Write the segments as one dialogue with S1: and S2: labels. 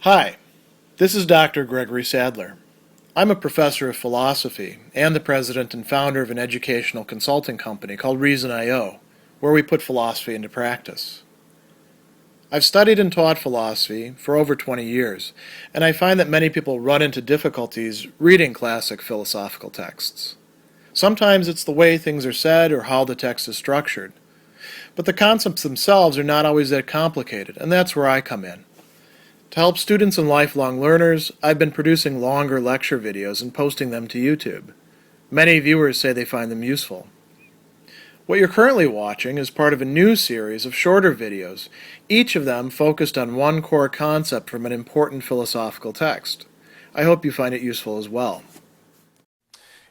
S1: Hi, this is Dr. Gregory Sadler. I'm a professor of philosophy and the president and founder of an educational consulting company called Reason.io, where we put philosophy into practice. I've studied and taught philosophy for over 20 years, and I find that many people run into difficulties reading classic philosophical texts. Sometimes it's the way things are said or how the text is structured. But the concepts themselves are not always that complicated, and that's where I come in. To help students and lifelong learners, I've been producing longer lecture videos and posting them to YouTube. Many viewers say they find them useful. What you're currently watching is part of a new series of shorter videos, each of them focused on one core concept from an important philosophical text. I hope you find it useful as well.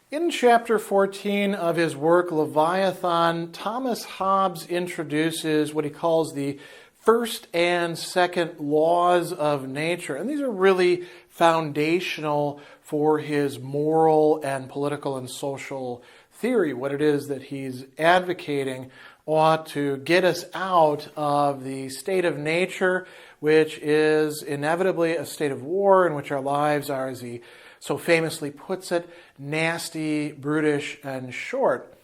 S1: In chapter 14 of his work Leviathan, Thomas Hobbes introduces what he calls the first and second laws of nature. And these are really foundational for his moral and political and social theory. What it is that he's advocating ought to get us out of the state of nature, which is inevitably a state of war in which our lives are, as he so famously puts it, nasty, brutish, and short.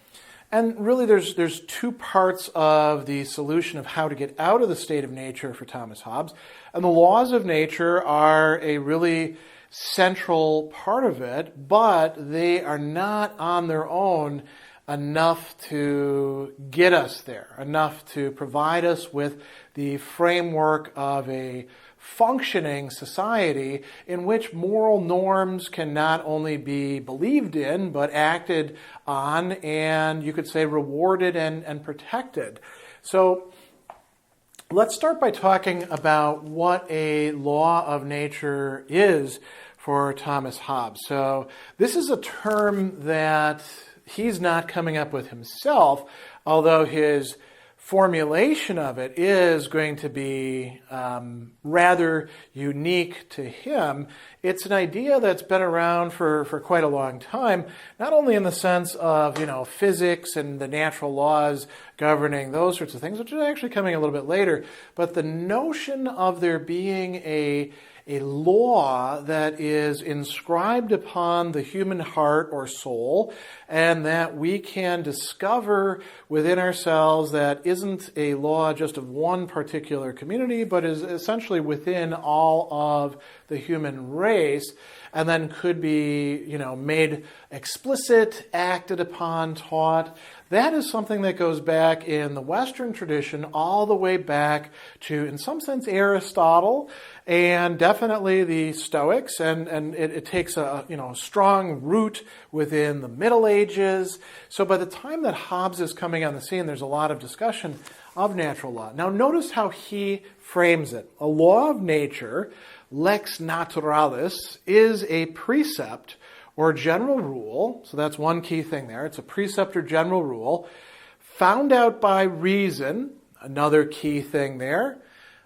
S1: And really there's two parts of the solution of how to get out of the state of nature for Thomas Hobbes. And the laws of nature are a really central part of it, but they are not on their own enough to get us there, enough to provide us with the framework of a functioning society in which moral norms can not only be believed in, but acted on and, you could say, rewarded and protected. So let's start by talking about what a law of nature is for Thomas Hobbes. So this is a term that he's not coming up with himself, although his formulation of it is going to be rather unique to him. It's an idea that's been around for quite a long time, not only in the sense of, physics and the natural laws governing those sorts of things, which is actually coming a little bit later, but the notion of there being a law that is inscribed upon the human heart or soul, and that we can discover within ourselves that isn't a law just of one particular community, but is essentially within all of the human race, and then could be, made explicit, acted upon, taught. That is something that goes back in the Western tradition all the way back to, in some sense, Aristotle, and definitely the Stoics, and it takes a strong root within the Middle Ages. So by the time that Hobbes is coming on the scene, there's a lot of discussion of natural law. Now notice how he frames it. A law of nature, lex naturalis, is a precept or general rule, so that's one key thing there. It's a precept or general rule, found out by reason, another key thing there,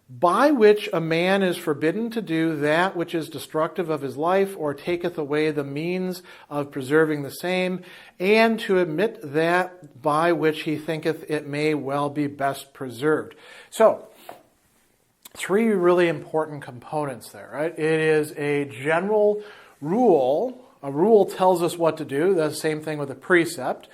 S1: by which a man is forbidden to do that which is destructive of his life, or taketh away the means of preserving the same, and to omit that by which he thinketh it may well be best preserved. So, three really important components there, right? It is a general rule. A rule tells us what to do. That's the same thing with a precept.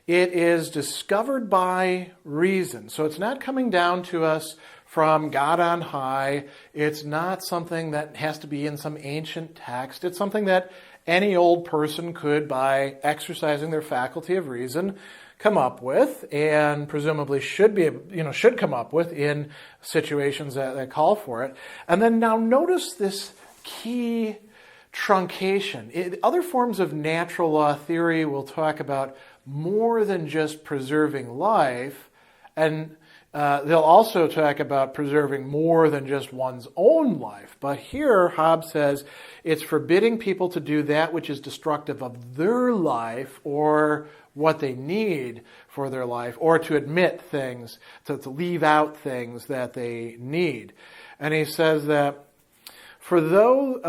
S1: It is discovered by reason. So it's not coming down to us from God on high. It's not something that has to be in some ancient text. It's something that any old person could, by exercising their faculty of reason, come up with, and presumably should come up with in situations that call for it. And then now notice this key truncation. Other forms of natural law theory will talk about more than just preserving life, and they'll also talk about preserving more than just one's own life. But here, Hobbes says it's forbidding people to do that which is destructive of their life or what they need for their life, or to admit things, to leave out things that they need. And he says that for though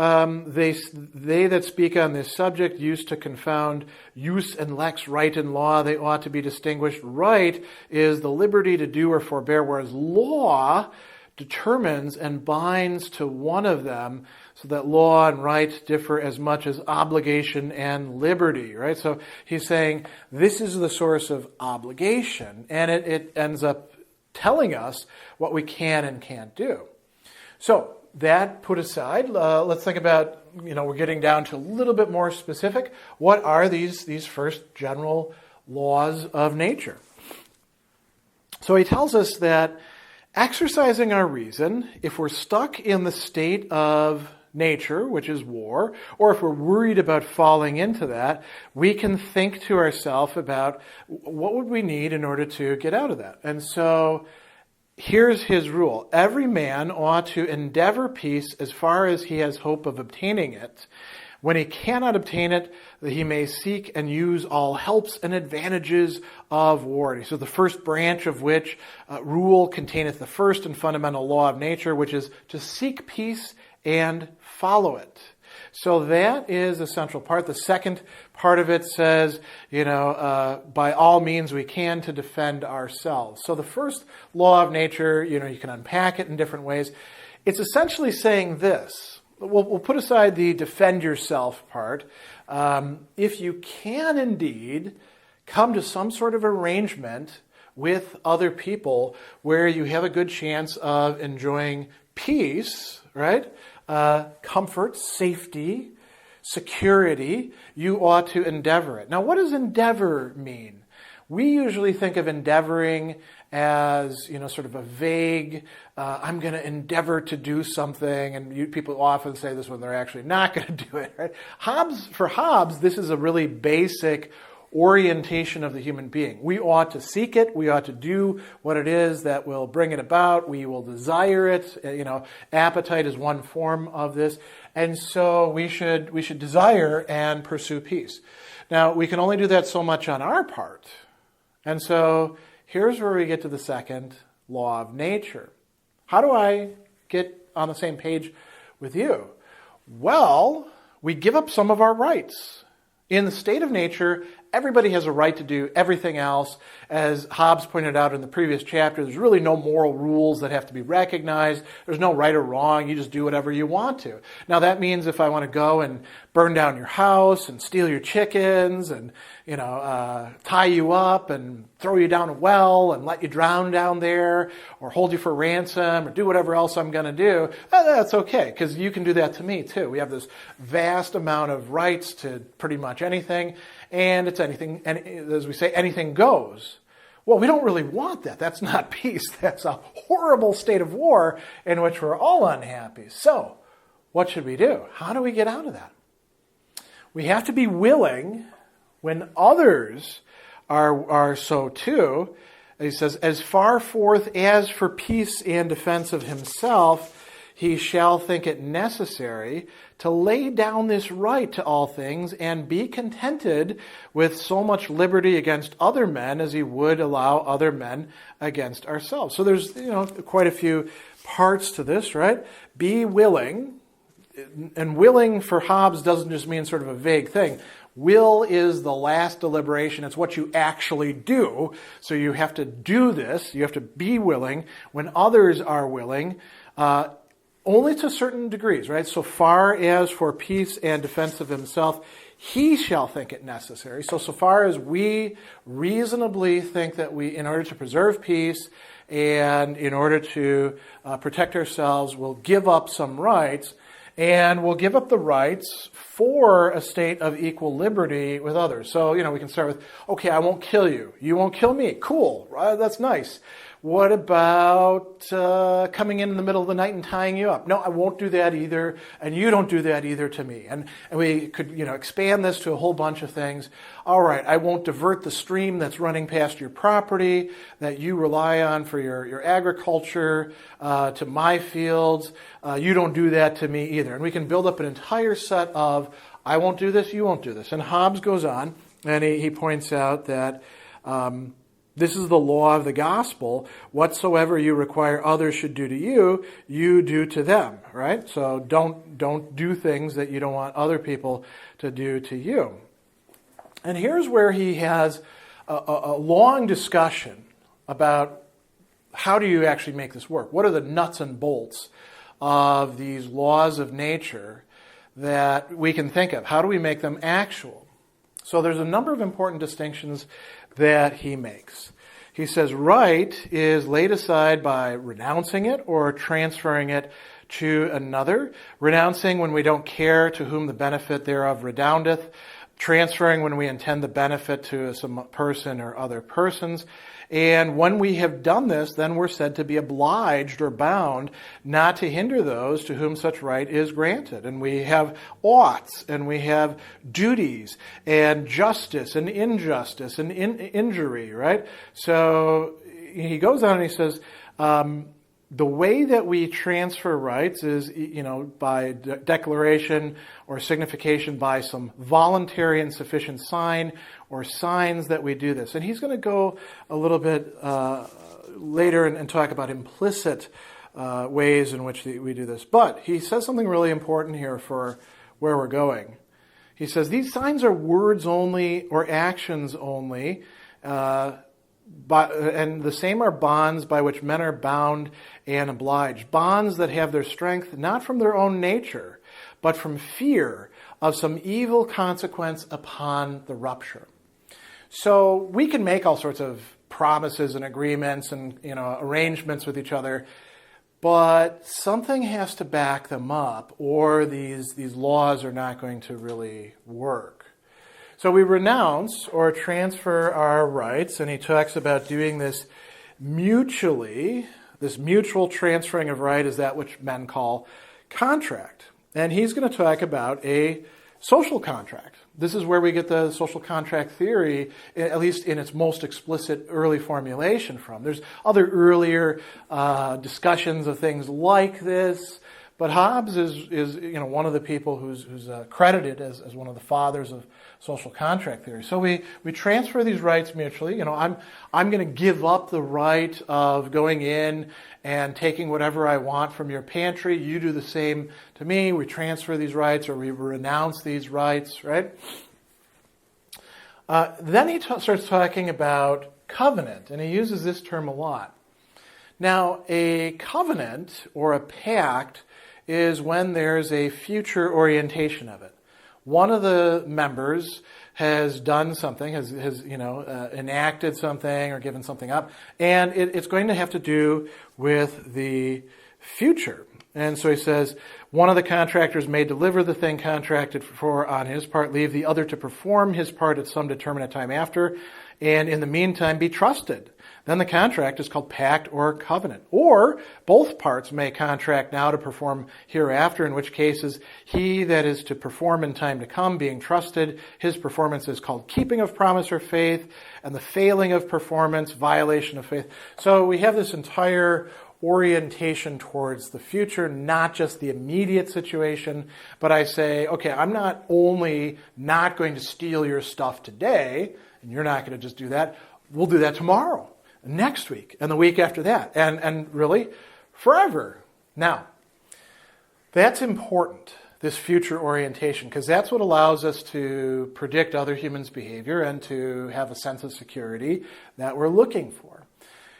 S1: they that speak on this subject used to confound use and lex, right and law, they ought to be distinguished. Right is the liberty to do or forbear, whereas law determines and binds to one of them, so that law and right differ as much as obligation and liberty, right? So he's saying this is the source of obligation, and it ends up telling us what we can and can't do. So that put aside, let's think about, we're getting down to a little bit more specific. What are these first general laws of nature? So he tells us that exercising our reason, if we're stuck in the state of nature, which is war, or if we're worried about falling into that, we can think to ourselves about what would we need in order to get out of that. And so here's his rule. Every man ought to endeavor peace as far as he has hope of obtaining it. When he cannot obtain it, that he may seek and use all helps and advantages of war. So the first branch of which rule containeth the first and fundamental law of nature, which is to seek peace and follow it. So that is a central part. The second part of it says, by all means we can to defend ourselves. So the first law of nature, you can unpack it in different ways. It's essentially saying this. We'll put aside the defend yourself part. If you can indeed come to some sort of arrangement with other people where you have a good chance of enjoying peace, right? Comfort, safety, security, you ought to endeavor it. Now, what does endeavor mean? We usually think of endeavoring as, sort of a vague, I'm going to endeavor to do something, and people often say this when they're actually not going to do it, right? For Hobbes, this is a really basic orientation of the human being. We ought to seek it. We ought to do what it is that will bring it about. We will desire it. Appetite is one form of this. And so we should desire and pursue peace. Now, we can only do that so much on our part. And so here's where we get to the second law of nature. How do I get on the same page with you? Well, we give up some of our rights. In the state of nature, everybody has a right to do everything else. As Hobbes pointed out in the previous chapter, there's really no moral rules that have to be recognized. There's no right or wrong. You just do whatever you want to. Now, that means if I want to go and burn down your house and steal your chickens and, tie you up and throw you down a well and let you drown down there or hold you for ransom or do whatever else I'm going to do, that's okay, because you can do that to me too. We have this vast amount of rights to pretty much anything, and it's anything, and as we say, anything goes. Well, we don't really want that. That's not peace. That's a horrible state of war in which we're all unhappy. So, what should we do? How do we get out of that? We have to be willing when others are so too. He says, as far forth as for peace and defense of himself, he shall think it necessary to lay down this right to all things and be contented with so much liberty against other men as he would allow other men against ourselves. So there's, quite a few parts to this, right? Be willing. And willing for Hobbes doesn't just mean sort of a vague thing. Will is the last deliberation. It's what you actually do. So you have to do this. You have to be willing when others are willing, only to certain degrees, right? So far as for peace and defense of himself, he shall think it necessary. So far as we reasonably think that we, in order to preserve peace and in order to protect ourselves, will give up some rights, and we'll give up the rights for a state of equal liberty with others. So, we can start with, okay, I won't kill you. You won't kill me. Cool. Right? That's nice. What about coming in the middle of the night and tying you up? No, I won't do that either, and you don't do that either to me. And we could, expand this to a whole bunch of things. All right, I won't divert the stream that's running past your property that you rely on for your agriculture to my fields. You don't do that to me either. And we can build up an entire set of, I won't do this, you won't do this. And Hobbes goes on, and he points out that this is the law of the gospel. Whatsoever you require others should do to you, you do to them, right? So don't do things that you don't want other people to do to you. And here's where he has a long discussion about how do you actually make this work? What are the nuts and bolts of these laws of nature that we can think of? How do we make them actual? So there's a number of important distinctions that he makes. He says right is laid aside by renouncing it or transferring it to another. Renouncing when we don't care to whom the benefit thereof redoundeth. Transferring when we intend the benefit to some person or other persons. And when we have done this, then we're said to be obliged or bound not to hinder those to whom such right is granted. And we have oughts, and we have duties, and justice, and injustice, and injury, right? So he goes on and he says, the way that we transfer rights is, by declaration or signification by some voluntary and sufficient sign or signs that we do this. And he's going to go a little bit later and talk about implicit ways in which we do this. But he says something really important here for where we're going. He says these signs are words only or actions only, and the same are bonds by which men are bound and obliged. Bonds that have their strength not from their own nature, but from fear of some evil consequence upon the rupture. So we can make all sorts of promises and agreements and arrangements with each other, but something has to back them up, or these laws are not going to really work. So we renounce or transfer our rights, and he talks about doing this mutually. This mutual transferring of right is that which men call contract. And he's going to talk about a social contract. This is where we get the social contract theory, at least in its most explicit early formulation from. There's other earlier discussions of things like this, but Hobbes is one of the people who's credited as one of the fathers of social contract theory. So we transfer these rights mutually. I'm going to give up the right of going in and taking whatever I want from your pantry. You do the same to me. We transfer these rights, or we renounce these rights, right? Then he starts talking about covenant, and he uses this term a lot. Now, a covenant or a pact is when there's a future orientation of it. One of the members has done something, has enacted something or given something up, and it's going to have to do with the future. And so he says, one of the contractors may deliver the thing contracted for on his part, leave the other to perform his part at some determinate time after, and in the meantime be trusted. Then the contract is called pact or covenant. Or both parts may contract now to perform hereafter, in which cases he that is to perform in time to come, being trusted, his performance is called keeping of promise or faith, and the failing of performance, violation of faith. So we have this entire orientation towards the future, not just the immediate situation, but I say, okay, I'm not only not going to steal your stuff today, and you're not going to just do that, we'll do that tomorrow, next week, and the week after that, and really forever. Now, that's important, this future orientation, because that's what allows us to predict other humans' behavior and to have a sense of security that we're looking for.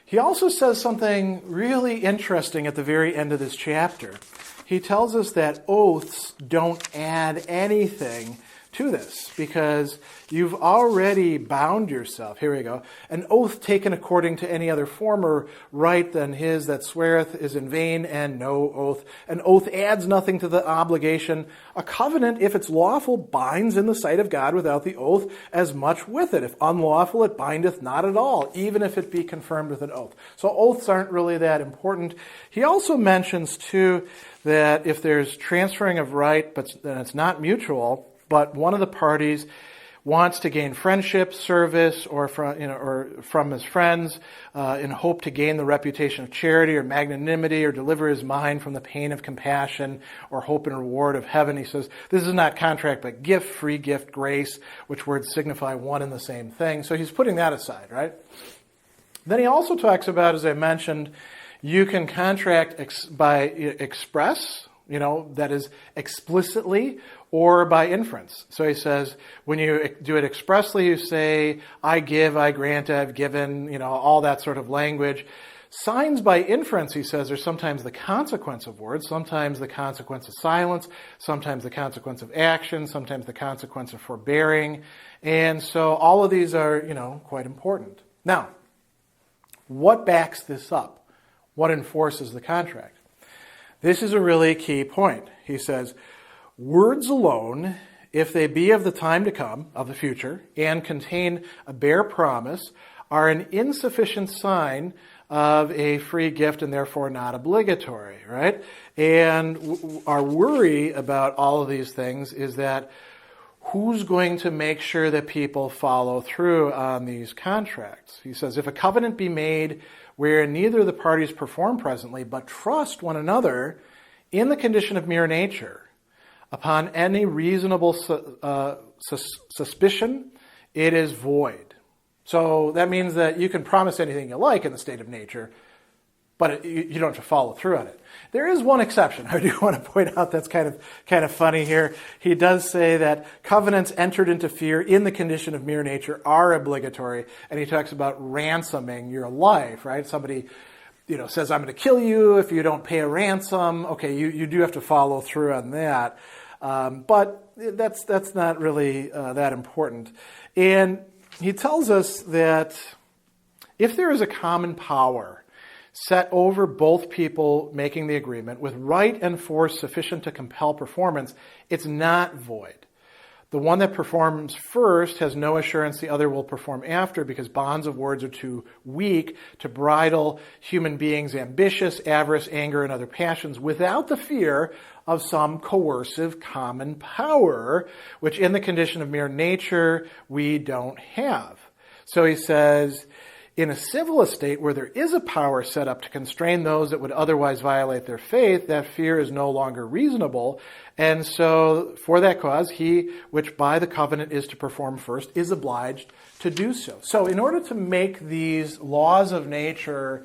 S1: He also says something really interesting at the very end of this chapter. He tells us that oaths don't add anything to this, because you've already bound yourself. Here we go. An oath taken according to any other former right than his that sweareth is in vain, and no oath. An oath adds nothing to the obligation. A covenant, if it's lawful, binds in the sight of God without the oath as much with it. If unlawful, it bindeth not at all, even if it be confirmed with an oath. So oaths aren't really that important. He also mentions, too, that if there's transferring of right, but then it's not mutual, but one of the parties wants to gain friendship, service, or from his friends, in hope to gain the reputation of charity or magnanimity, or deliver his mind from the pain of compassion, or hope and reward of heaven. He says, this is not contract, but gift, free gift, grace, which words signify one and the same thing. So he's putting that aside, right? Then he also talks about, as I mentioned, you can contract by express, that is explicitly, or by inference. So he says, when you do it expressly, you say, I give, I grant, I've given, all that sort of language. Signs by inference, he says, are sometimes the consequence of words, sometimes the consequence of silence, sometimes the consequence of action, sometimes the consequence of forbearing. And so all of these are, quite important. Now, what backs this up? What enforces the contract? This is a really key point. He says, words alone, if they be of the time to come, of the future, and contain a bare promise, are an insufficient sign of a free gift and therefore not obligatory, right? And our worry about all of these things is that who's going to make sure that people follow through on these contracts? He says, if a covenant be made where neither of the parties perform presently, but trust one another in the condition of mere nature, upon any reasonable suspicion, it is void. So that means that you can promise anything you like in the state of nature, but you don't have to follow through on it. There is one exception. I do want to point out that's kind of funny here. He does say that covenants entered into fear in the condition of mere nature are obligatory, and he talks about ransoming your life, right? Somebody says, I'm going to kill you if you don't pay a ransom. Okay, you do have to follow through on that. But that's not really that important. And he tells us that if there is a common power set over both people making the agreement with right and force sufficient to compel performance, it's not void. The one that performs first has no assurance the other will perform after, because bonds of words are too weak to bridle human beings' ambitious, avarice, anger, and other passions without the fear of some coercive common power, which in the condition of mere nature we don't have. So he says, in a civil estate where there is a power set up to constrain those that would otherwise violate their faith, that fear is no longer reasonable. And so for that cause, he which by the covenant is to perform first is obliged to do so. So in order to make these laws of nature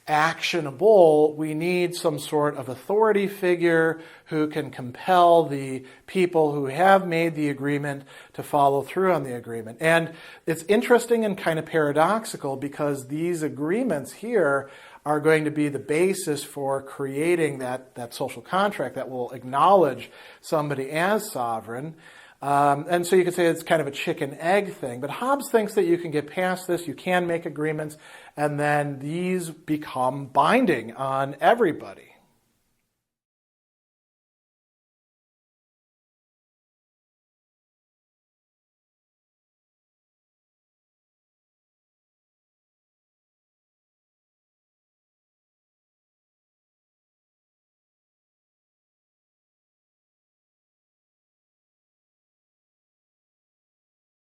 S1: actionable, we need some sort of authority figure who can compel the people who have made the agreement to follow through on the agreement. And it's interesting and kind of paradoxical, because these agreements here are going to be the basis for creating that social contract that will acknowledge somebody as sovereign. And so you could say it's kind of a chicken-egg thing. But Hobbes thinks that you can get past this, you can make agreements, and then these become binding on everybody.